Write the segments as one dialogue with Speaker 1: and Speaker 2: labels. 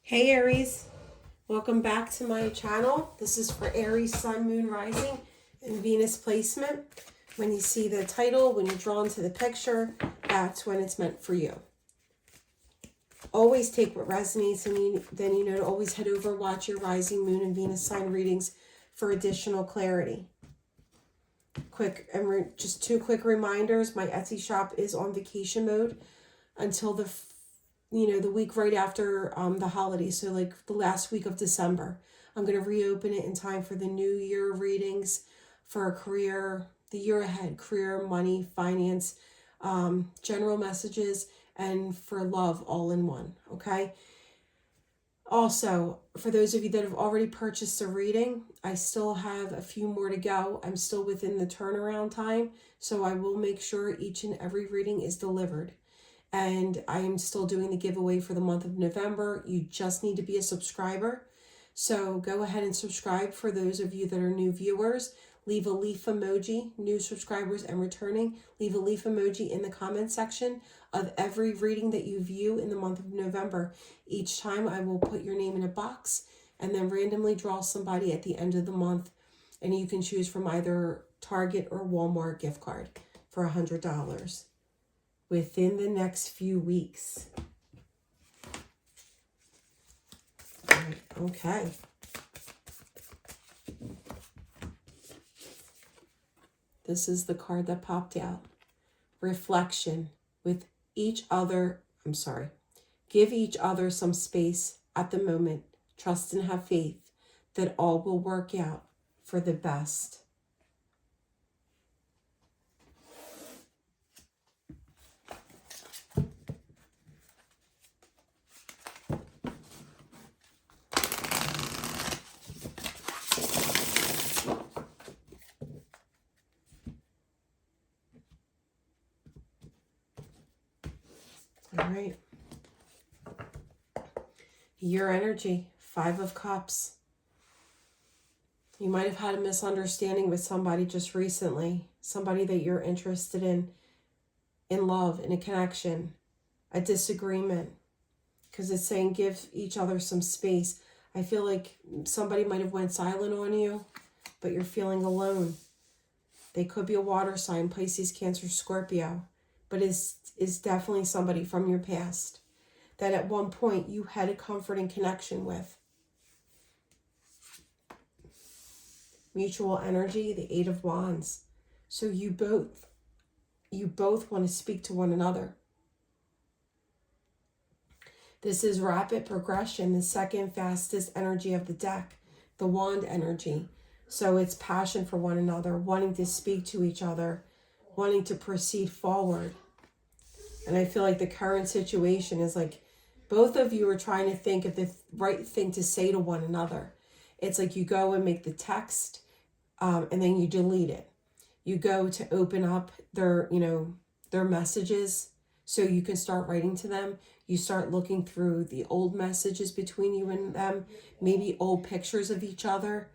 Speaker 1: Hey Aries, welcome back to my channel. This is for Aries Sun, Moon, Rising, and Venus placement. When you see the title, when you're drawn to the picture, that's when it's meant for you. Always take what resonates, and then to always head over, watch your Rising, Moon, and Venus sign readings for additional clarity. Just two quick reminders. My Etsy shop is on vacation mode until the week right after the holidays, so like the last week of December. I'm going to reopen it in time for the new year readings for career, the year ahead, career, money, finance, general messages, and for love all in one, okay? Also, for those of you that have already purchased a reading, I still have a few more to go. I'm still within the turnaround time, so I will make sure each and every reading is delivered. And I am still doing the giveaway for the month of November. You just need to be a subscriber. So go ahead and subscribe for those of you that are new viewers. Leave a leaf emoji, new subscribers and returning. Leave a leaf emoji in the comment section of every reading that you view in the month of November. Each time I will put your name in a box and then randomly draw somebody at the end of the month. And you can choose from either Target or Walmart gift card for $100. Within the next few weeks. All right, okay. This is the card that popped out. Reflection with each other. Give each other some space at the moment. Trust and have faith that all will work out for the best. All right. Your energy, 5 of Cups. You might have had a misunderstanding with somebody just recently, somebody that you're interested in love, in a connection, a disagreement, because it's saying give each other some space. I feel like somebody might have went silent on you, but you're feeling alone. They could be a water sign, Pisces, Cancer, Scorpio, but is definitely somebody from your past that at one point you had a comforting connection with. Mutual energy, the 8 of Wands. So you both want to speak to one another. This is rapid progression, the second fastest energy of the deck, the wand energy. So it's passion for one another, wanting to speak to each other, wanting to proceed forward. And I feel like the current situation is like both of you are trying to think of the right thing to say to one another. It's like you go and make the text and then you delete it. You go to open up their messages so you can start writing to them. You start looking through the old messages between you and them, maybe old pictures of each other.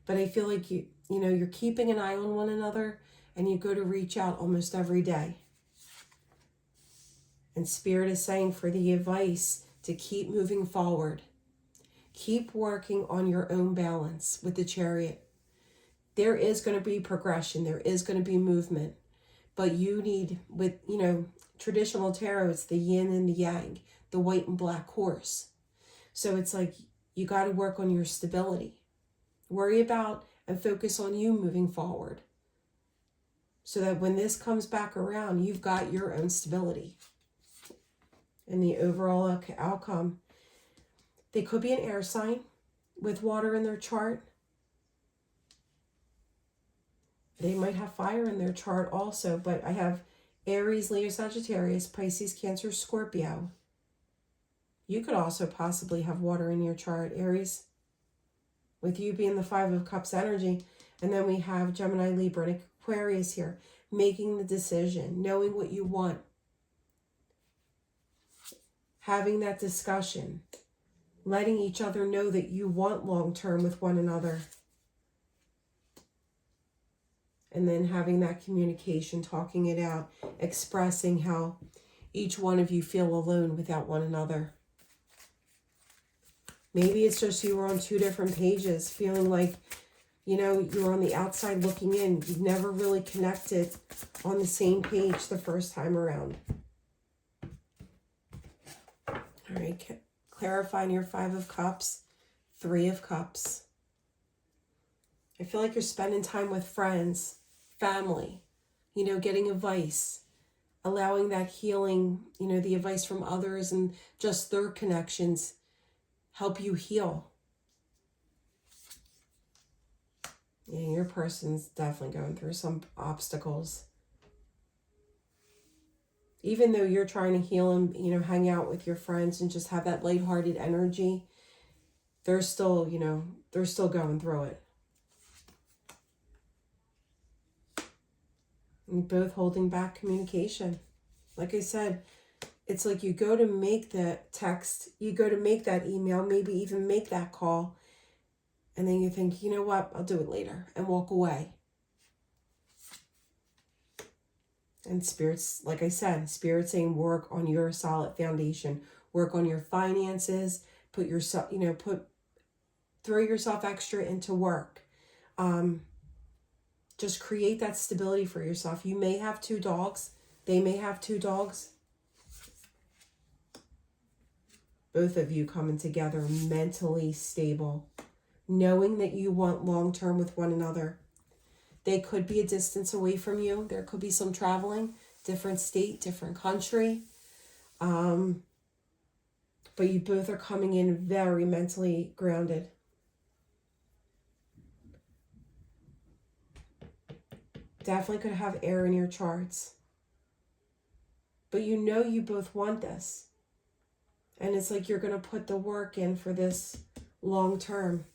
Speaker 1: But I feel like you're keeping an eye on one another and you go to reach out almost every day. And Spirit is saying for the advice to keep moving forward. Keep working on your own balance with the Chariot. There is going to be progression. There is going to be movement. But you need, with, traditional tarot, it's the yin and the yang, the white and black horse. So it's like you got to work on your stability. Worry about and focus on you moving forward. So that when this comes back around, you've got your own stability. And the overall outcome, they could be an air sign with water in their chart. They might have fire in their chart also, but I have Aries, Leo, Sagittarius, Pisces, Cancer, Scorpio. You could also possibly have water in your chart, Aries, with you being the 5 of Cups energy. And then we have Gemini, Libra, and Aquarius here, making the decision, knowing what you want, having that discussion, letting each other know that you want long-term with one another. And then having that communication, talking it out, expressing how each one of you feel alone without one another. Maybe it's just you were on two different pages, feeling like, you know, you're on the outside looking in. You've never really connected on the same page the first time around. All right, clarifying your Five of Cups, Three of Cups. I feel like you're spending time with friends, family, you know, getting advice, allowing that healing, you know, the advice from others and just their connections help you heal. Yeah, your person's definitely going through some obstacles. Even though you're trying to heal and, you know, hang out with your friends and just have that lighthearted energy, they're still, you know, they're still going through it. And both holding back communication. Like I said, it's like you go to make that text, you go to make that email, maybe even make that call, and then you think, you know what, I'll do it later, and walk away. And Spirit's, like I said, Spirit's saying work on your solid foundation, work on your finances, put yourself, you know, throw yourself extra into work. Just create that stability for yourself. You may have two dogs. They may have two dogs. Both of you coming together mentally stable, knowing that you want long-term with one another. They could be a distance away from you. There could be some traveling, different state, different country. But you both are coming in very mentally grounded. Definitely could have air in your charts. But you know you both want this. And it's like you're going to put the work in for this long term.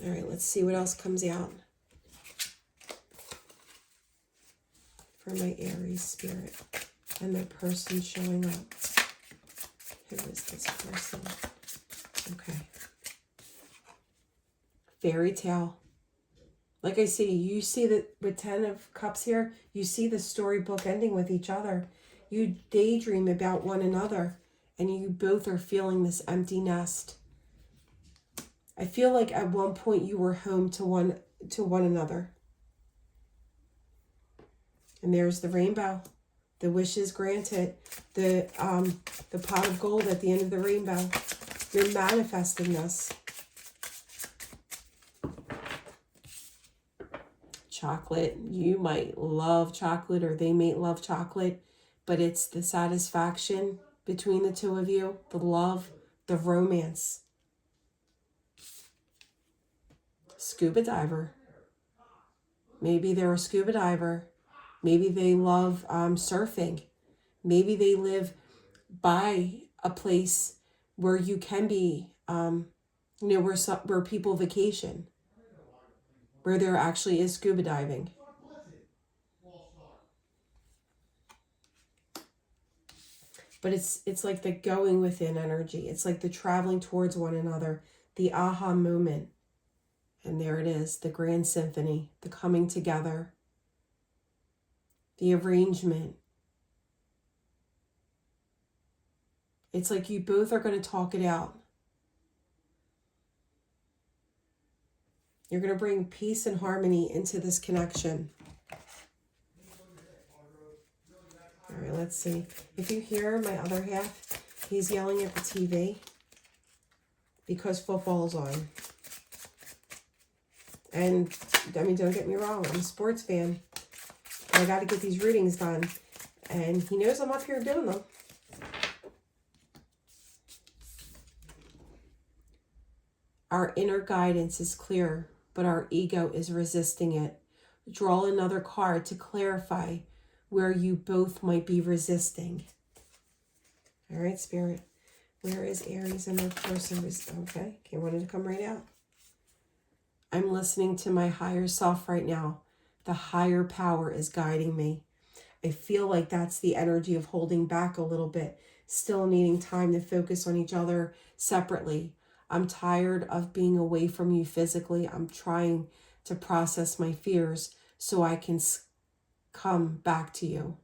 Speaker 1: All right, let's see what else comes out for my Aries spirit and the person showing up. Who is this person? Okay. Fairy tale. Like I see, you see that with 10 of Cups here, you see the storybook ending with each other. You daydream about one another, and you both are feeling this empty nest. I feel like at one point you were home to one another. And there's the rainbow, the wishes granted, the pot of gold at the end of the rainbow. You're manifesting this. Chocolate. You might love chocolate, or they may love chocolate, but it's the satisfaction between the two of you, the love, the romance. Scuba diver. Maybe they're a scuba diver. Maybe they love surfing. Maybe they live by a place where you can be, where people vacation, where there actually is scuba diving. But it's like the going within energy. It's like the traveling towards one another, the aha moment. And there it is, the grand symphony, the coming together, the arrangement. It's like you both are going to talk it out. You're going to bring peace and harmony into this connection. All right, let's see. If you hear my other half, he's yelling at the TV because football's on. And, I mean, don't get me wrong, I'm a sports fan. I got to get these readings done. And he knows I'm up here doing them. Our inner guidance is clear, but our ego is resisting it. Draw another card to clarify where you both might be resisting. All right, Spirit. Where is Aries and their person? Okay, wanted to come right out. I'm listening to my higher self right now. The higher power is guiding me. I feel like that's the energy of holding back a little bit, still needing time to focus on each other separately. I'm tired of being away from you physically. I'm trying to process my fears so I can come back to you.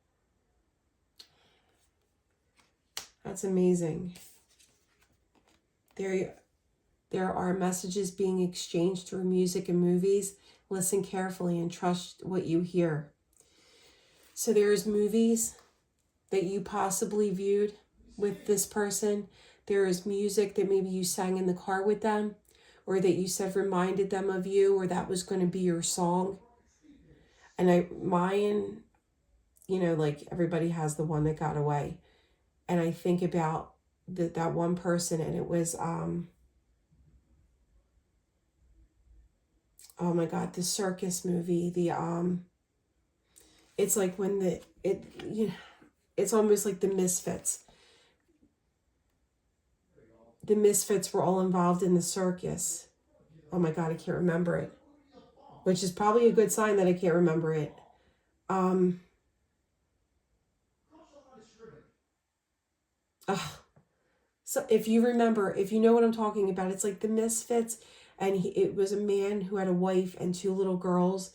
Speaker 1: That's amazing. There are messages being exchanged through music and movies. Listen carefully and trust what you hear. So there's movies that you possibly viewed with this person. There is music that maybe you sang in the car with them, or that you said reminded them of you, or that was going to be your song. And mine, like everybody has the one that got away. And I think about that one person, and it was, oh my God, the circus movie, it's like when it's almost like the Misfits. The Misfits were all involved in the circus. Oh my God, I can't remember it. Which is probably a good sign that I can't remember it. So if you remember, if you know what I'm talking about, it's like the Misfits, and it was a man who had a wife and 2 little girls,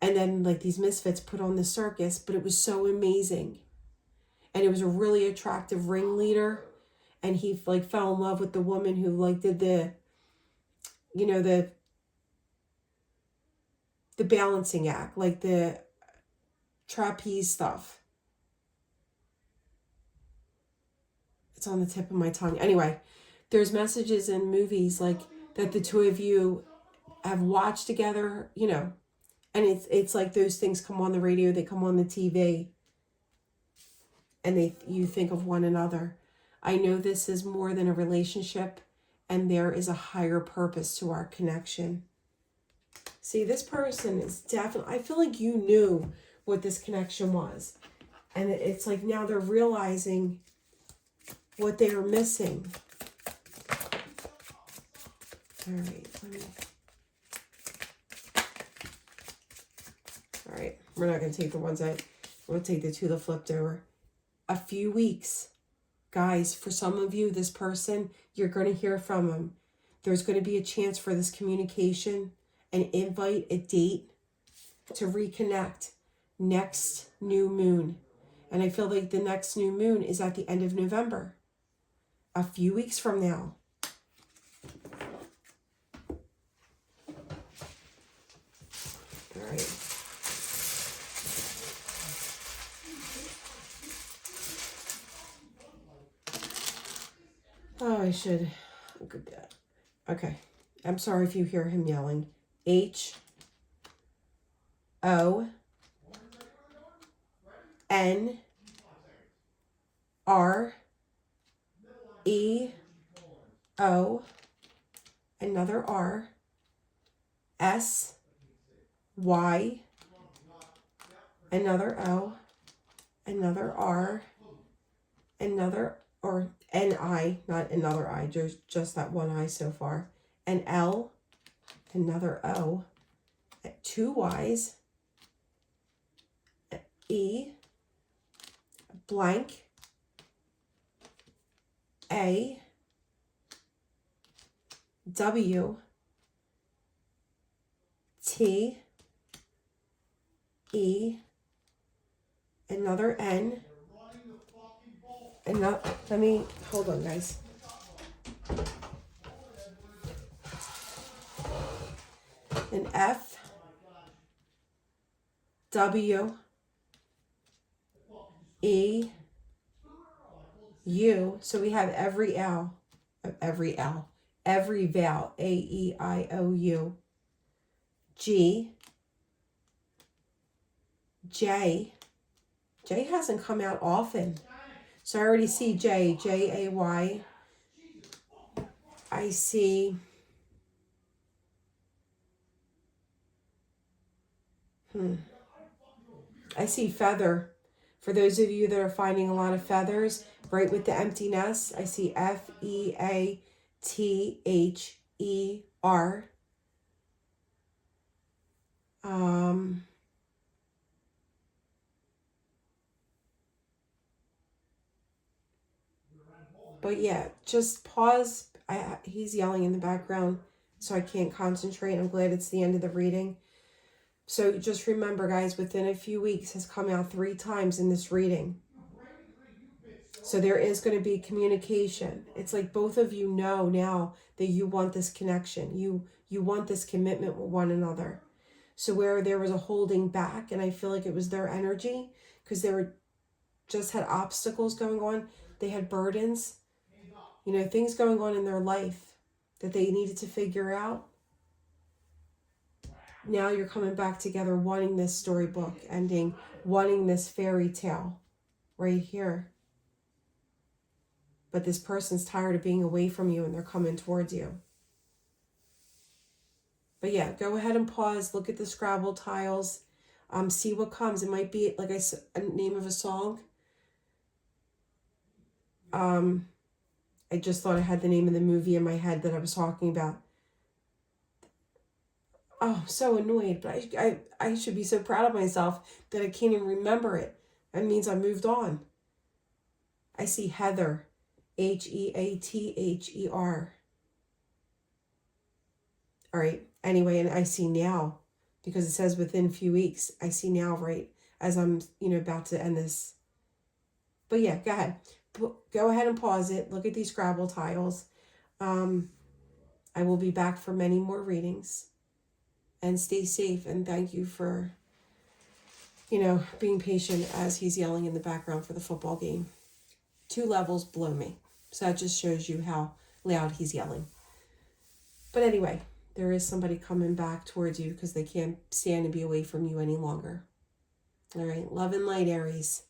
Speaker 1: and then like these misfits put on the circus, but it was so amazing. And it was a really attractive ringleader, and he like fell in love with the woman who like did the balancing act, like the trapeze stuff. It's on the tip of my tongue. Anyway, there's messages in movies like that the 2 of you have watched together, and it's like those things come on the radio, they come on the TV, and you think of one another. I know this is more than a relationship, and there is a higher purpose to our connection. See, this person is definitely, I feel like you knew what this connection was. And it's like now they're realizing what they were missing. All right, all right, we're not going to take the ones we'll take the 2 that flipped over. A few weeks. Guys, for some of you, this person, you're going to hear from them. There's going to be a chance for this communication, an invite, a date to reconnect next new moon. And I feel like the next new moon is at the end of November, a few weeks from now. All right. Oh, I should. Okay. I'm sorry if you hear him yelling. HONREO, another R, SY, another O, another R, another, or NI, not another I, just that one I so far, an L, another O, 2 Y's, E, blank, A, W, T, E, another N, and not, let me, hold on guys. An F, W, E, U, so we have every L, every vowel, A, E, I, O, U, G, J hasn't come out often, so I already see J, J-A-Y, I see, I see feather. For those of you that are finding a lot of feathers, right with the empty nest, I see F-E-A-T-H-E-R. But yeah, just pause. He's yelling in the background, so I can't concentrate. I'm glad it's the end of the reading. So just remember, guys, within a few weeks has come out 3 times in this reading. So there is going to be communication. It's like both of you know now that you want this connection. You want this commitment with one another. So where there was a holding back, and I feel like it was their energy because they were just had obstacles going on. They had burdens, things going on in their life that they needed to figure out. Now you're coming back together, wanting this storybook ending, wanting this fairy tale right here. But this person's tired of being away from you and they're coming towards you. But yeah, go ahead and pause, look at the Scrabble tiles, see what comes. It might be, like I said, a name of a song. I just thought I had the name of the movie in my head that I was talking about. Oh, I'm so annoyed, but I should be so proud of myself that I can't even remember it. That means I moved on. I see Heather, Heather. All right. Anyway, and I see now, because it says within a few weeks. I see now, right, as I'm, about to end this. But yeah, go ahead. Go ahead and pause it. Look at these Scrabble tiles. I will be back for many more readings. And stay safe. And thank you for, being patient as he's yelling in the background for the football game. 2 levels below me. So that just shows you how loud he's yelling. But anyway, there is somebody coming back towards you because they can't stand to be away from you any longer. All right. Love and light, Aries.